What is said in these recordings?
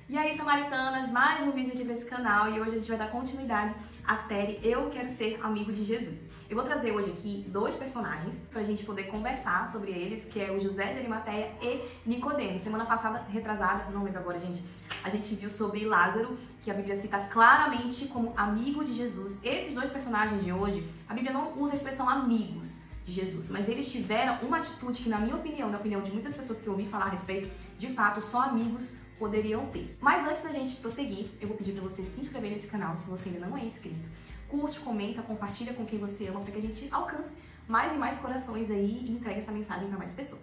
E aí, samaritanas, mais um vídeo aqui para esse canal e hoje a gente vai dar continuidade à série Eu Quero Ser Amigo de Jesus. Eu vou trazer hoje aqui dois personagens para a gente poder conversar sobre eles, que é o José de Arimateia e Nicodemos. Semana passada, retrasada, não lembro agora, gente, a gente viu sobre Lázaro, que a Bíblia cita claramente como amigo de Jesus. Esses dois personagens de hoje, a Bíblia não usa a expressão amigos de Jesus, mas eles tiveram uma atitude que, na minha opinião, na opinião de muitas pessoas que eu ouvi falar a respeito, de fato, só amigos poderiam ter. Mas antes da gente prosseguir, eu vou pedir para você se inscrever nesse canal se você ainda não é inscrito. Curte, comenta, compartilha com quem você ama para que a gente alcance mais e mais corações aí e entregue essa mensagem para mais pessoas.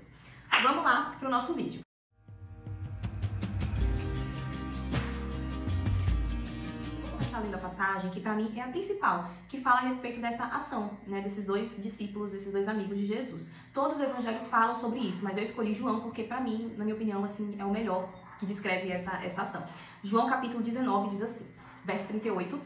Vamos lá para o nosso vídeo. Vou começar lendo a passagem que para mim é a principal, que fala a respeito dessa ação, né, desses dois discípulos, desses dois amigos de Jesus. Todos os evangelhos falam sobre isso, mas eu escolhi João porque para mim, na minha opinião, assim, é o melhor que descreve essa ação. João capítulo 19 diz assim, verso 38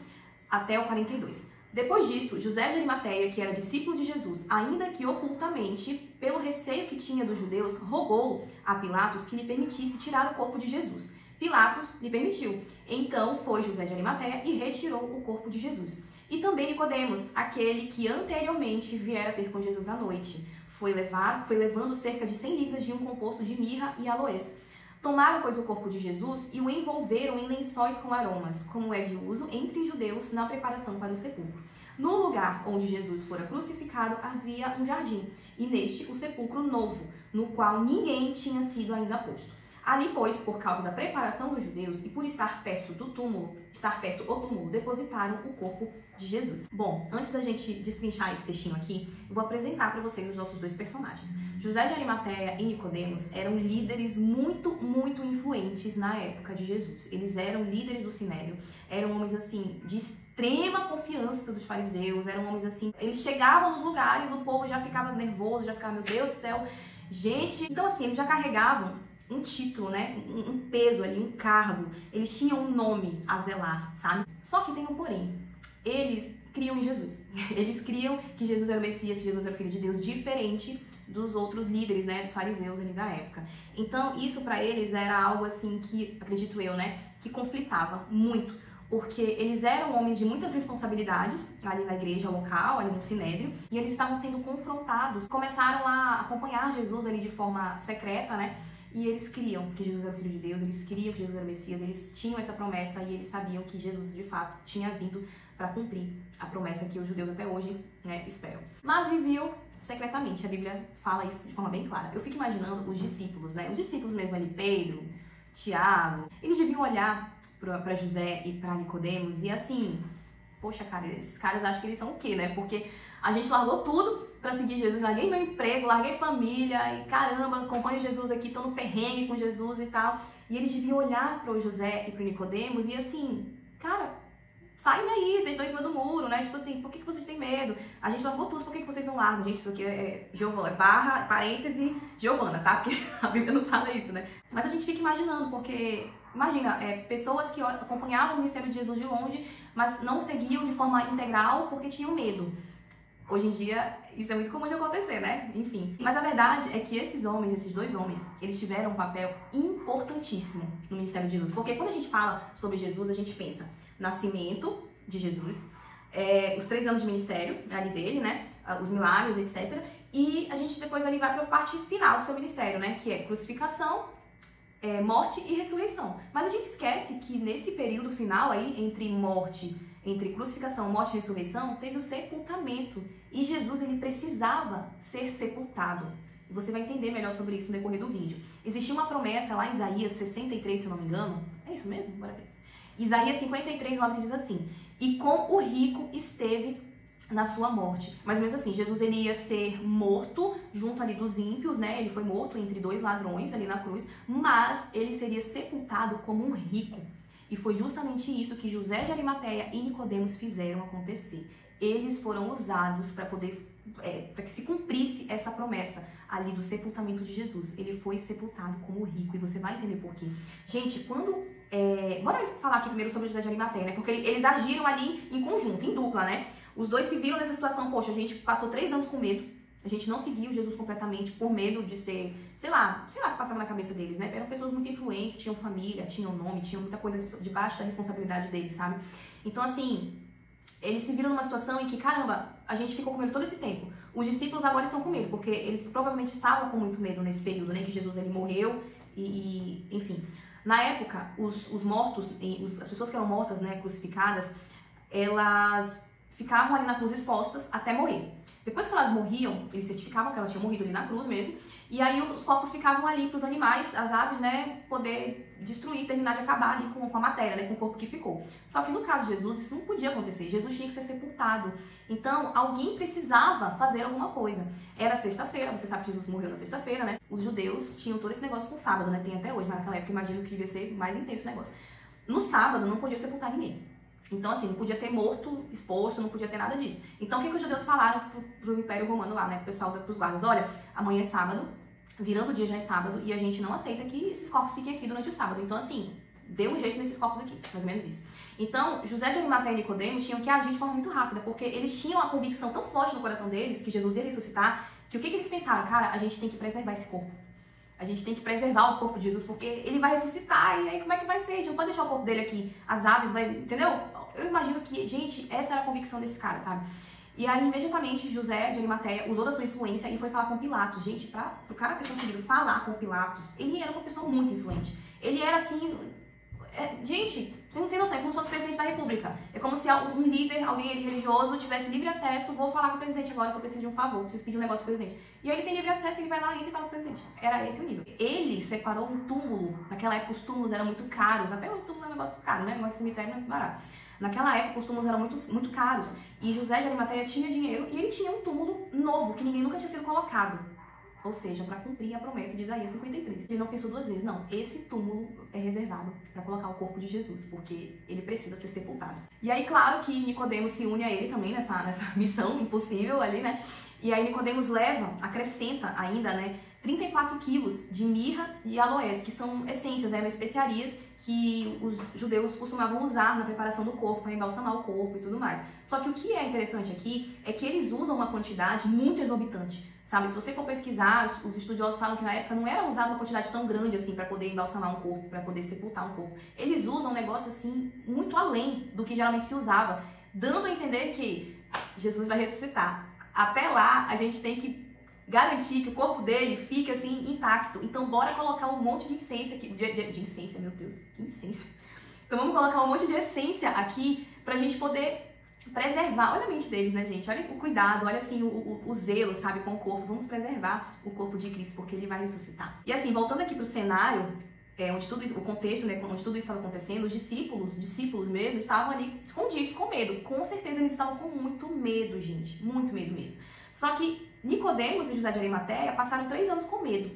até o 42. Depois disso, José de Arimateia, que era discípulo de Jesus, ainda que ocultamente, pelo receio que tinha dos judeus, rogou a Pilatos que lhe permitisse tirar o corpo de Jesus. Pilatos lhe permitiu. Então foi José de Arimateia e retirou o corpo de Jesus. E também Nicodemos, aquele que anteriormente viera ter com Jesus à noite. Foi levando cerca de 100 libras de um composto de mirra e aloés. Tomaram, pois, o corpo de Jesus e o envolveram em lençóis com aromas, como é de uso entre judeus na preparação para o sepulcro. No lugar onde Jesus fora crucificado havia um jardim, e neste o sepulcro novo, no qual ninguém tinha sido ainda posto. Ali, pois, por causa da preparação dos judeus e por estar perto o túmulo, depositaram o corpo de Jesus. Bom, antes da gente destrinchar esse textinho aqui, eu vou apresentar para vocês os nossos dois personagens. José de Arimateia e Nicodemos eram líderes muito influentes na época de Jesus. Eles eram líderes do Sinédrio, eram homens assim de extrema confiança dos fariseus, eram homens assim, eles chegavam nos lugares, o povo já ficava nervoso, já ficava, meu Deus do céu, gente. Então assim, eles já carregavam um título, né, um peso ali, um cargo, eles tinham um nome a zelar, sabe? Só que tem um porém, eles criam em Jesus, eles criam que Jesus era o Messias, que Jesus era o Filho de Deus, diferente dos outros líderes, né, dos fariseus ali da época. Então isso para eles era algo assim que, acredito eu, né, que conflitava muito, porque eles eram homens de muitas responsabilidades ali na igreja local, ali no Sinédrio, e eles estavam sendo confrontados, começaram a acompanhar Jesus ali de forma secreta, né, e eles criam que Jesus era o Filho de Deus, eles criam que Jesus era o Messias, eles tinham essa promessa e eles sabiam que Jesus de fato tinha vindo para cumprir a promessa que os judeus até hoje, né, esperam. Mas viviam secretamente, a Bíblia fala isso de forma bem clara. Eu fico imaginando os discípulos, né, os discípulos mesmo ali, Pedro, Tiago, eles deviam olhar para José e para Nicodemos e assim, poxa cara, esses caras acham que eles são o quê, né? Porque a gente largou tudo para seguir Jesus, larguei meu emprego, larguei família e caramba, acompanho Jesus aqui, tô no perrengue com Jesus e tal. E eles deviam olhar para o José e para o Nicodemos e assim, cara, saem daí, vocês estão em cima do muro, né? Tipo assim, por que vocês têm medo? A gente largou tudo, por que vocês não largam? Gente, isso aqui é Giovana, barra, parêntese, Giovana, tá? Porque a Bíblia não fala isso, né? Mas a gente fica imaginando, porque, imagina, pessoas que acompanhavam o ministério de Jesus de longe, mas não seguiam de forma integral porque tinham medo. Hoje em dia, isso é muito comum de acontecer, né? Enfim. Mas a verdade é que esses dois homens, eles tiveram um papel importantíssimo no ministério de Jesus. Porque quando a gente fala sobre Jesus, a gente pensa nascimento de Jesus, os 3 anos de ministério ali dele, né? Os milagres, etc. E a gente depois ali vai para a parte final do seu ministério, né? Que é crucificação, morte e ressurreição. Mas a gente esquece que nesse período final aí, entre crucificação, morte e ressurreição, teve o sepultamento. E Jesus, ele precisava ser sepultado. E você vai entender melhor sobre isso no decorrer do vídeo. Existia uma promessa lá em Isaías 63, se eu não me engano. É isso mesmo? Bora ver. Isaías 53, 9, que diz assim: e com o rico esteve na sua morte. Mais ou menos assim, Jesus ele ia ser morto junto ali dos ímpios, né? Ele foi morto entre 2 ladrões ali na cruz, mas ele seria sepultado como um rico. E foi justamente isso que José de Arimateia e Nicodemos fizeram acontecer. Eles foram usados para poder, para que se cumprisse essa promessa ali do sepultamento de Jesus. Ele foi sepultado como rico e você vai entender por quê. Gente, bora falar aqui primeiro sobre José de Arimateia, né? Porque eles agiram ali em conjunto, em dupla, né? Os dois se viram nessa situação, poxa, a gente passou 3 anos com medo, A gente não seguiu Jesus completamente por medo de ser, sei lá o que passava na cabeça deles, né? Eram pessoas muito influentes, tinham família, tinham nome, tinham muita coisa debaixo da responsabilidade deles, sabe? Então, assim, eles se viram numa situação em que, caramba, a gente ficou com medo todo esse tempo. Os discípulos agora estão com medo, porque eles provavelmente estavam com muito medo nesse período, né? Que Jesus, ele morreu enfim. Na época, os mortos, as pessoas que eram mortas, né, crucificadas, elas ficavam ali na cruz expostas até morrer. Depois que elas morriam, eles certificavam que elas tinham morrido ali na cruz mesmo, e aí os corpos ficavam ali para os animais, as aves, né, poder destruir, terminar de acabar ali com a matéria, né, com o corpo que ficou. Só que no caso de Jesus, isso não podia acontecer. Jesus tinha que ser sepultado. Então, alguém precisava fazer alguma coisa. Era sexta-feira, você sabe que Jesus morreu na sexta-feira, né? Os judeus tinham todo esse negócio com sábado, né? Tem até hoje, mas naquela época imagino que devia ser mais intenso o negócio. No sábado, não podia sepultar ninguém. Então, assim, não podia ter morto exposto, não podia ter nada disso. Então, o que os judeus falaram pro Império Romano lá, né? Pro pessoal, pros guardas, olha, amanhã é sábado, virando o dia já é sábado, e a gente não aceita que esses corpos fiquem aqui durante o sábado. Então, assim, dê um jeito nesses corpos aqui, mais ou menos isso. Então, José de Arimateia e Nicodemos tinham que agir de forma muito rápida, porque eles tinham a convicção tão forte no coração deles que Jesus ia ressuscitar, que o que eles pensaram? Cara, a gente tem que preservar esse corpo. A gente tem que preservar o corpo de Jesus, porque ele vai ressuscitar, e aí como é que vai ser? A gente não pode deixar o corpo dele aqui, as aves, vai, entendeu? Eu imagino que, gente, essa era a convicção desses caras, sabe? E aí, imediatamente, José de Arimateia usou da sua influência e foi falar com Pilatos. Gente, pro cara ter conseguido falar com Pilatos, ele era uma pessoa muito influente. Ele era, assim... gente, você não tem noção, é como se fosse presidente da república. É como se um líder, alguém religioso, tivesse livre acesso. Vou falar com o presidente agora que eu preciso de um favor, preciso pedir um negócio pro presidente. E aí ele tem livre acesso, ele vai lá, entra e fala com o presidente. Era esse o nível. Ele separou um túmulo. Naquela época os túmulos eram muito caros. Até o túmulo é um negócio caro, né? Negócio de cemitério não é muito barato. Naquela época os túmulos eram muito caros. E José de Arimateia tinha dinheiro e ele tinha um túmulo novo, que ninguém nunca tinha sido colocado. Ou seja, para cumprir a promessa de Isaías 53. Ele não pensou duas vezes, não. Esse túmulo é reservado para colocar o corpo de Jesus, porque ele precisa ser sepultado. E aí, claro que Nicodemos se une a ele também nessa missão impossível ali, né? E aí Nicodemos acrescenta ainda, né, 34 quilos de mirra e aloés, que são essências, né, especiarias que os judeus costumavam usar na preparação do corpo, para embalsamar o corpo e tudo mais. Só que o que é interessante aqui é que eles usam uma quantidade muito exorbitante. Sabe, se você for pesquisar, os estudiosos falam que na época não era usada uma quantidade tão grande assim para poder embalsamar um corpo, para poder sepultar um corpo. Eles usam um negócio assim muito além do que geralmente se usava, dando a entender que Jesus vai ressuscitar. Até lá, a gente tem que garantir que o corpo dele fique assim intacto. Então bora colocar um monte de essência aqui, de essência, meu Deus, que essência. Então vamos colocar um monte de essência aqui pra gente poder preservar. Olha a mente deles, né, gente? Olha o cuidado, olha assim o zelo, sabe, com o corpo. Vamos preservar o corpo de Cristo, porque ele vai ressuscitar. E assim, voltando aqui pro cenário, onde tudo isso, o contexto, né, onde tudo isso estava acontecendo, os discípulos mesmo, estavam ali escondidos, com medo. Com certeza eles estavam com muito medo, gente. Muito medo mesmo. Só que Nicodemos e José de Arimateia passaram 3 anos com medo.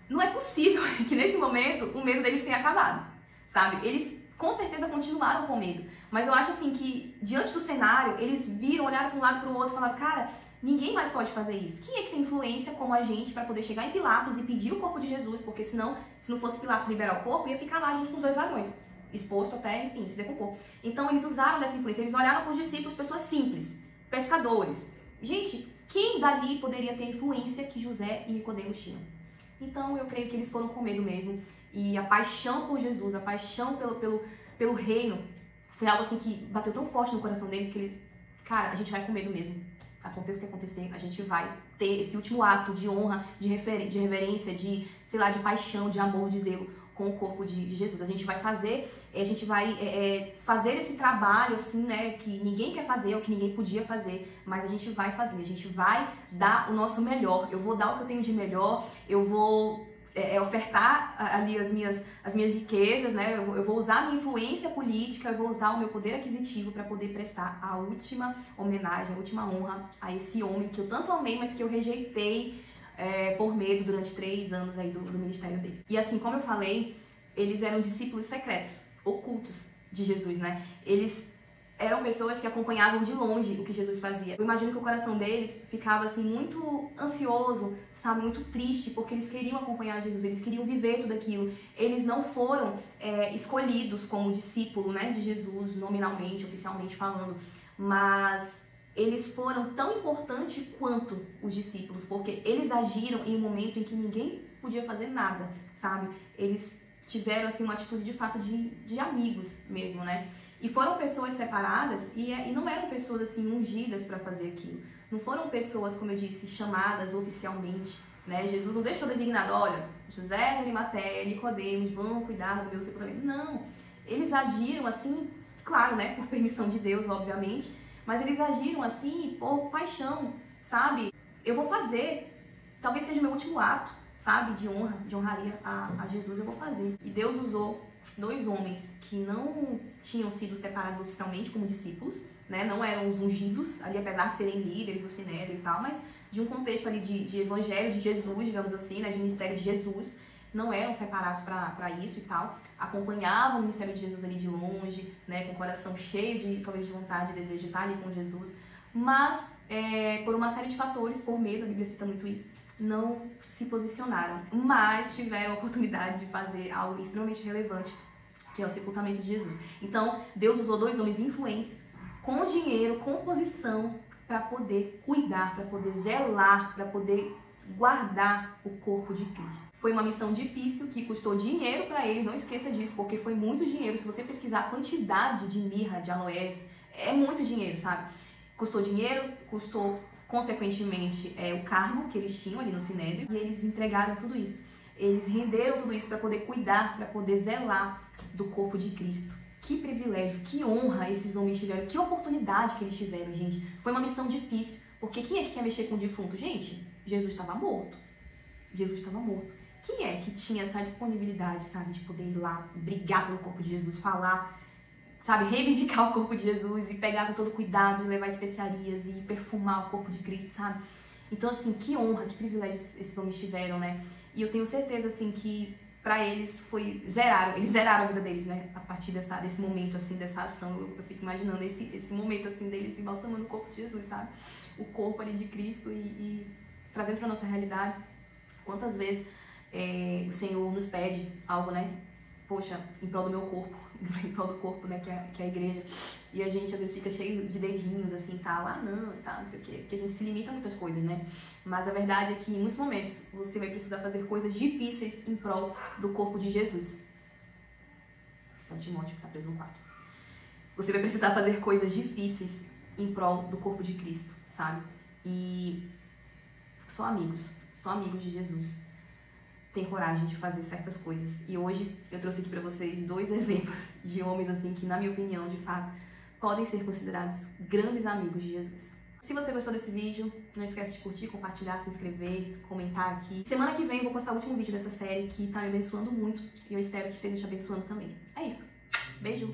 Não é possível que nesse momento o medo deles tenha acabado, sabe? Eles com certeza continuaram com medo. Mas eu acho assim que, diante do cenário, eles viram, olharam para um lado para o outro e falaram, cara, ninguém mais pode fazer isso. Quem é que tem influência como a gente para poder chegar em Pilatos e pedir o corpo de Jesus? Porque senão, se não fosse Pilatos liberar o corpo, ia ficar lá junto com os 2 ladrões. Exposto até, enfim, se decompor. Então eles usaram dessa influência, eles olharam para os discípulos, pessoas simples, pescadores. Gente, quem dali poderia ter a influência que José e Nicodemos tinham? Então eu creio que eles foram com medo mesmo. E a paixão por Jesus, a paixão pelo reino, foi algo assim que bateu tão forte no coração deles que eles, cara, a gente vai com medo mesmo. Aconteça o que acontecer, a gente vai ter esse último ato de honra, de reverência, de, sei lá, de paixão, de amor, de zelo com o corpo de Jesus. A gente vai fazer esse trabalho, assim, né, que ninguém quer fazer, ou que ninguém podia fazer, mas a gente vai fazer, a gente vai dar o nosso melhor. Eu vou dar o que eu tenho de melhor, eu vou ofertar ali as minhas riquezas, né, eu vou usar a minha influência política, eu vou usar o meu poder aquisitivo para poder prestar a última homenagem, a última honra a esse homem que eu tanto amei, mas que eu rejeitei por medo durante 3 anos aí do ministério dele. E assim, como eu falei, eles eram discípulos secretos, ocultos de Jesus, né? Eles eram pessoas que acompanhavam de longe o que Jesus fazia. Eu imagino que o coração deles ficava assim muito ansioso, sabe, muito triste, porque eles queriam acompanhar Jesus, eles queriam viver tudo aquilo. Eles não foram escolhidos como discípulo, né, de Jesus, nominalmente, oficialmente falando, mas eles foram tão importantes quanto os discípulos, porque eles agiram em um momento em que ninguém podia fazer nada, sabe? Eles tiveram, assim, uma atitude de fato de amigos mesmo, né? E foram pessoas separadas e não eram pessoas, assim, ungidas para fazer aquilo. Não foram pessoas, como eu disse, chamadas oficialmente, né? Jesus não deixou designado, olha, José, Arimateia, Nicodemos vão cuidar do meu sepultamento. Não, eles agiram assim, claro, né, por permissão de Deus, obviamente, mas eles agiram assim por paixão, sabe? Eu vou fazer, talvez seja o meu último ato, sabe, de honraria a Jesus, eu vou fazer. E Deus usou 2 homens que não tinham sido separados oficialmente como discípulos, né, não eram os ungidos, ali apesar de serem líderes do Sinédrio e tal, mas de um contexto ali de evangelho de Jesus, digamos assim, né, de ministério de Jesus, não eram separados para isso e tal, acompanhavam o ministério de Jesus ali de longe, né, com o coração cheio de, talvez, de vontade e desejo de estar ali com Jesus, mas por uma série de fatores, por medo, a Bíblia cita muito isso, não se posicionaram, mas tiveram a oportunidade de fazer algo extremamente relevante, que é o sepultamento de Jesus. Então, Deus usou 2 homens influentes, com dinheiro, com posição, para poder cuidar, para poder zelar, para poder guardar o corpo de Cristo. Foi uma missão difícil, que custou dinheiro para eles, não esqueça disso, porque foi muito dinheiro. Se você pesquisar a quantidade de mirra, de aloés, é muito dinheiro, sabe? Custou dinheiro, custou, consequentemente, o cargo que eles tinham ali no Sinédrio, e eles entregaram tudo isso. Eles renderam tudo isso para poder cuidar, para poder zelar do corpo de Cristo. Que privilégio, que honra esses homens tiveram, que oportunidade que eles tiveram, gente. Foi uma missão difícil, porque quem é que quer mexer com o defunto? Gente, Jesus estava morto. Jesus estava morto. Quem é que tinha essa disponibilidade, sabe, de poder ir lá, brigar pelo corpo de Jesus, falar, sabe, reivindicar o corpo de Jesus e pegar com todo cuidado e levar especiarias e perfumar o corpo de Cristo, sabe? Então, assim, que honra, que privilégio esses homens tiveram, né? E eu tenho certeza, assim, que para eles eles zeraram a vida deles, né? A partir desse momento, assim, dessa ação. Eu fico imaginando esse momento, assim, deles embalsamando o corpo de Jesus, sabe? O corpo ali de Cristo e trazendo para nossa realidade. Quantas vezes o Senhor nos pede algo, né? Poxa, em prol do meu corpo, em prol do corpo, né? Que é a igreja. E a gente às vezes fica cheio de dedinhos, assim, tal. Ah, não, e tal, não sei o quê. Porque a gente se limita a muitas coisas, né? Mas a verdade é que em muitos momentos você vai precisar fazer coisas difíceis em prol do corpo de Jesus. São Timóteo que tá preso no quarto. Você vai precisar fazer coisas difíceis em prol do corpo de Cristo, sabe? E só amigos de Jesus têm coragem de fazer certas coisas. E hoje eu trouxe aqui pra vocês 2 exemplos de homens, assim, que na minha opinião, de fato, podem ser considerados grandes amigos de Jesus. Se você gostou desse vídeo, não esquece de curtir, compartilhar, se inscrever, comentar aqui. Semana que vem eu vou postar o último vídeo dessa série que tá me abençoando muito e eu espero que esteja te abençoando também. É isso. Beijo!